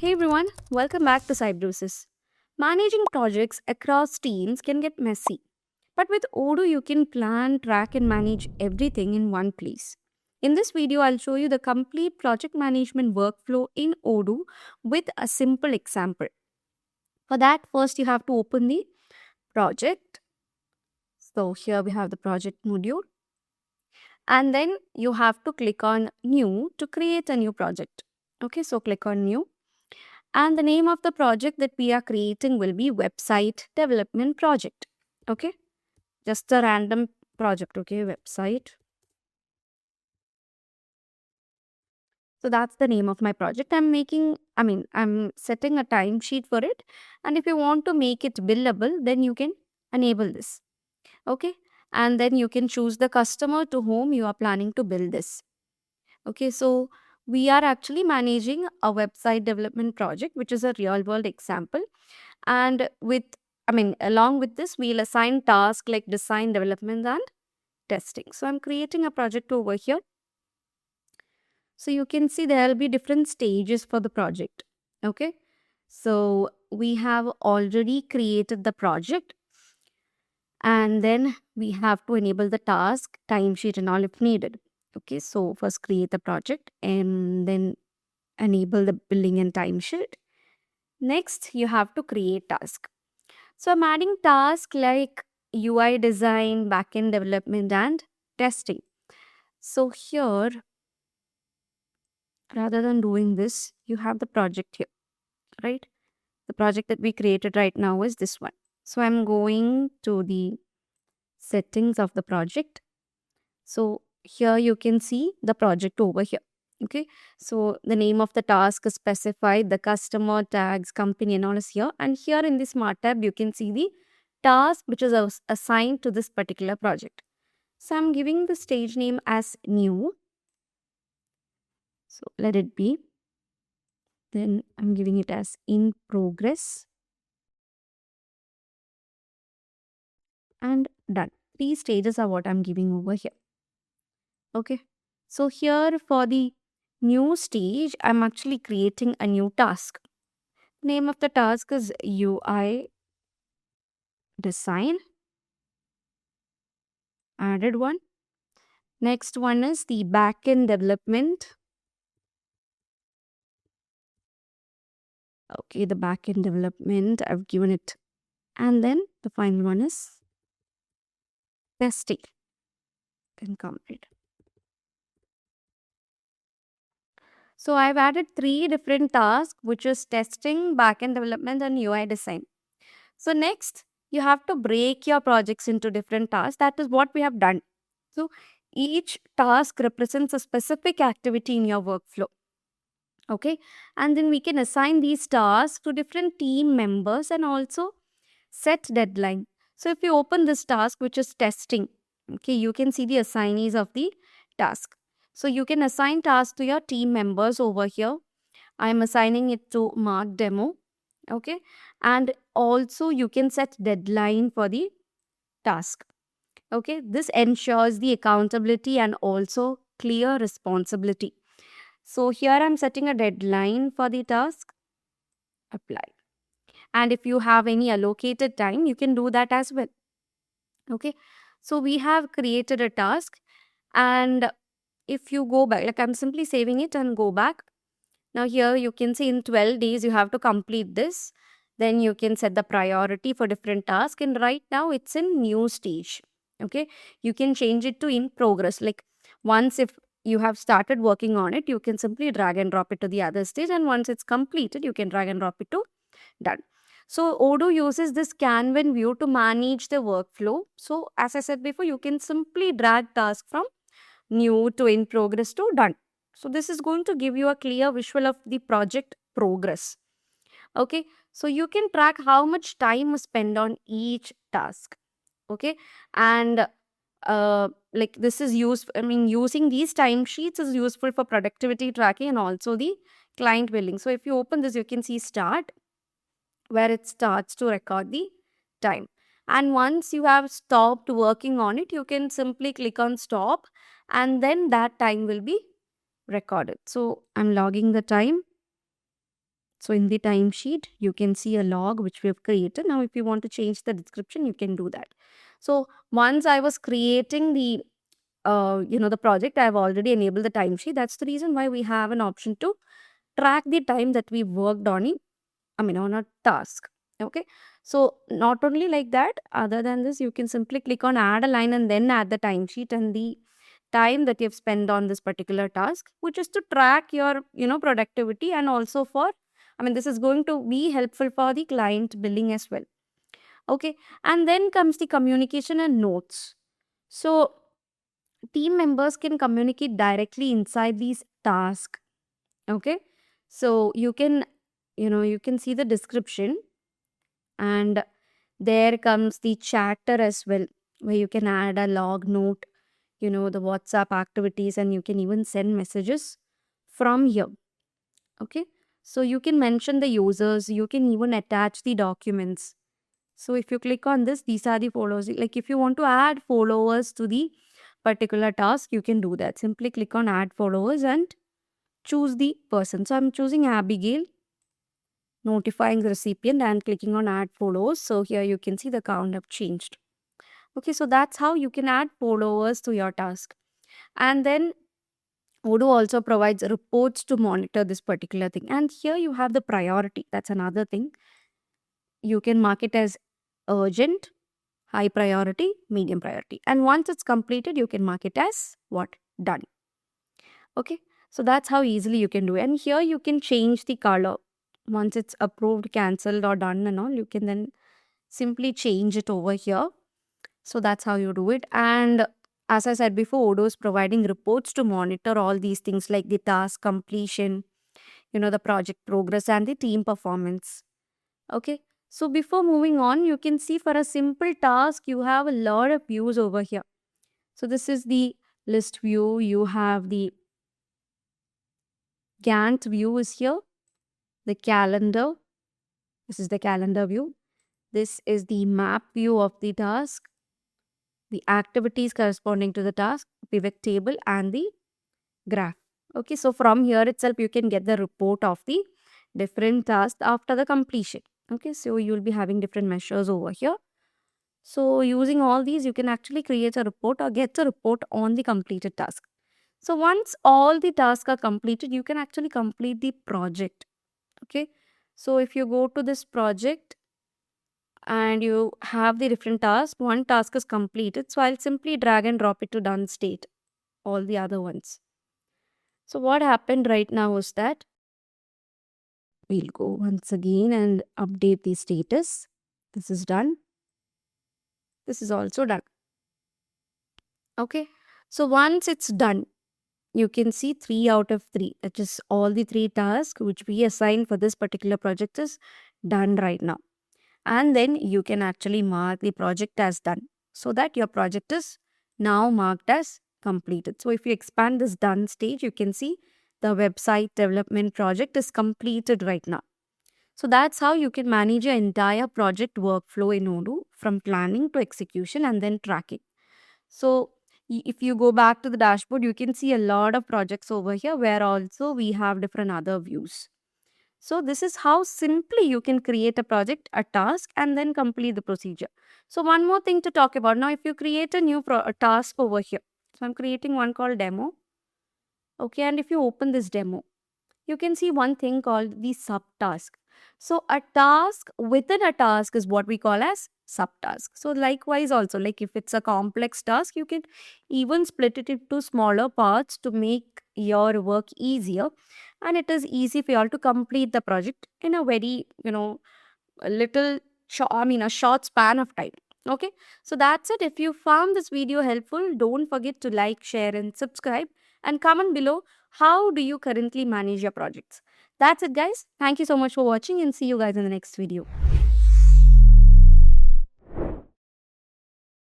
Hey everyone, welcome back to Cybrosys. Managing projects across teams can get messy, but with Odoo you can plan, track and manage everything in one place. In this video, I'll show you the complete project management workflow in Odoo with a simple example. For that, first you have to open the project. So here we have the project module, and then you have to click on new to create a new project. Okay, so click on new. And the name of the project that we are creating will be website development project. Okay, just a random project. Okay, website. So that's the name of my project. I'm setting a timesheet for it. And if you want to make it billable, then you can enable this. Okay, and then you can choose the customer to whom you are planning to bill this. Okay, so we are actually managing a website development project, which is a real world example. And along with this, we'll assign tasks like design, development, and testing. So I'm creating a project over here. So you can see there'll be different stages for the project. Okay. So we have already created the project, and then we have to enable the task, timesheet, and all if needed. Okay. So first create the project and then enable the billing and timesheet. Next, you have to create task. So I'm adding tasks like UI design, backend development, and testing. So here, rather than doing this, you have the project here, right? The project that we created right now is this one. So I'm going to the settings of the project. So here you can see the project over here. Okay. So the name of the task is specified, the customer tags, company, and all is here. And here in the smart tab, you can see the task which is assigned to this particular project. So I'm giving the stage name as new. So let it be. Then I'm giving it as in progress and done. 3 stages are what I'm giving over here. Okay. So here for the new stage, I'm actually creating a new task. Name of the task is UI design. Added one. Next one is the backend development. Okay, the backend development, I've given it. And then the final one is testing. Then complete. So I've added 3 different tasks, which is testing, backend development, and UI design. So next, you have to break your projects into different tasks. That is what we have done. So each task represents a specific activity in your workflow. Okay, and then we can assign these tasks to different team members and also set deadline. So if you open this task, which is testing, okay, you can see the assignees of the task. So you can assign tasks to your team members over here. I'm assigning it to Mark Demo. Okay, and also you can set deadline for the task. Okay, this ensures the accountability and also clear responsibility. So here I'm setting a deadline for the task. Apply. And if you have any allocated time, you can do that as well. Okay, so we have created a task, and if you go back, like I'm simply saving it and go back. Now here you can see in 12 days you have to complete this. Then you can set the priority for different tasks, and right now it's in new stage. Okay, you can change it to in progress. Like once if you have started working on it, you can simply drag and drop it to the other stage, and once it's completed, you can drag and drop it to done. So Odoo uses this Kanban view to manage the workflow. So as I said before, you can simply drag task from new to in progress to done. So this is going to give you a clear visual of the project progress. Okay, so you can track how much time was spent on each task. Okay, and like this is used, using these timesheets is useful for productivity tracking and also the client billing. So if you open this, you can see start, where it starts to record the time. And once you have stopped working on it, you can simply click on stop, and then that time will be recorded. So I'm logging the time. So in the timesheet, you can see a log which we have created. Now, if you want to change the description, you can do that. So once I was creating the project, I've already enabled the timesheet. That's the reason why we have an option to track the time that we worked on it. I mean, on a task. Okay. So not only like that, other than this, you can simply click on add a line and then add the timesheet and the time that you've spent on this particular task, which is to track your, productivity, and also for, this is going to be helpful for the client billing as well. Okay. And then comes the communication and notes. So team members can communicate directly inside these tasks. Okay. So you can see the description, and there comes the chatter as well, where you can add a log note, the WhatsApp activities, and you can even send messages from here. Okay. So you can mention the users, you can even attach the documents. So if you click on this, these are the followers. Like if you want to add followers to the particular task, you can do that. Simply click on add followers and choose the person. So I'm choosing Abigail, notifying the recipient and clicking on add followers. So here you can see the count have changed. Okay, so that's how you can add followers to your task. And then Odoo also provides reports to monitor this particular thing. And here you have the priority. That's another thing. You can mark it as urgent, high priority, medium priority. And once it's completed, you can mark it as what? Done. Okay, so that's how easily you can do it. And here you can change the color. Once it's approved, cancelled, or done and all, you can then simply change it over here. So that's how you do it. And as I said before, Odoo is providing reports to monitor all these things like the task completion, the project progress, and the team performance. Okay. So before moving on, you can see for a simple task, you have a lot of views over here. So this is the list view. You have the Gantt view is here, the calendar. This is the calendar view. This is the map view of the task, the activities corresponding to the task, pivot table, and the graph. Okay, so from here itself, you can get the report of the different tasks after the completion. Okay, so you'll be having different measures over here. So using all these, you can actually create a report or get a report on the completed task. So once all the tasks are completed, you can actually complete the project. Okay, so if you go to this project and you have the different tasks, one task is completed. So I'll simply drag and drop it to done state, all the other ones. So what happened right now is that we'll go once again and update the status. This is done. This is also done. Okay. So once it's done, you can see 3 out of 3. That is all the 3 tasks which we assigned for this particular project is done right now. And then you can actually mark the project as done, so that your project is now marked as completed. So if you expand this done stage, you can see the website development project is completed right now. So that's how you can manage your entire project workflow in Odoo, from planning to execution and then tracking. So if you go back to the dashboard, you can see a lot of projects over here where also we have different other views. So this is how simply you can create a project, a task, and then complete the procedure. So one more thing to talk about. Now, if you create a new task over here. So I'm creating one called demo. Okay, and if you open this demo, you can see one thing called the subtask. So a task within a task is what we call as subtask. So likewise also, like if it's a complex task, you can even split it into smaller parts to make your work easier, and it is easy for you all to complete the project in a very, a little a short span of time. Okay, so that's it. If you found this video helpful, don't forget to like, share, and subscribe, and comment below how do you currently manage your projects. That's it, guys. Thank you so much for watching, and see you guys in the next video.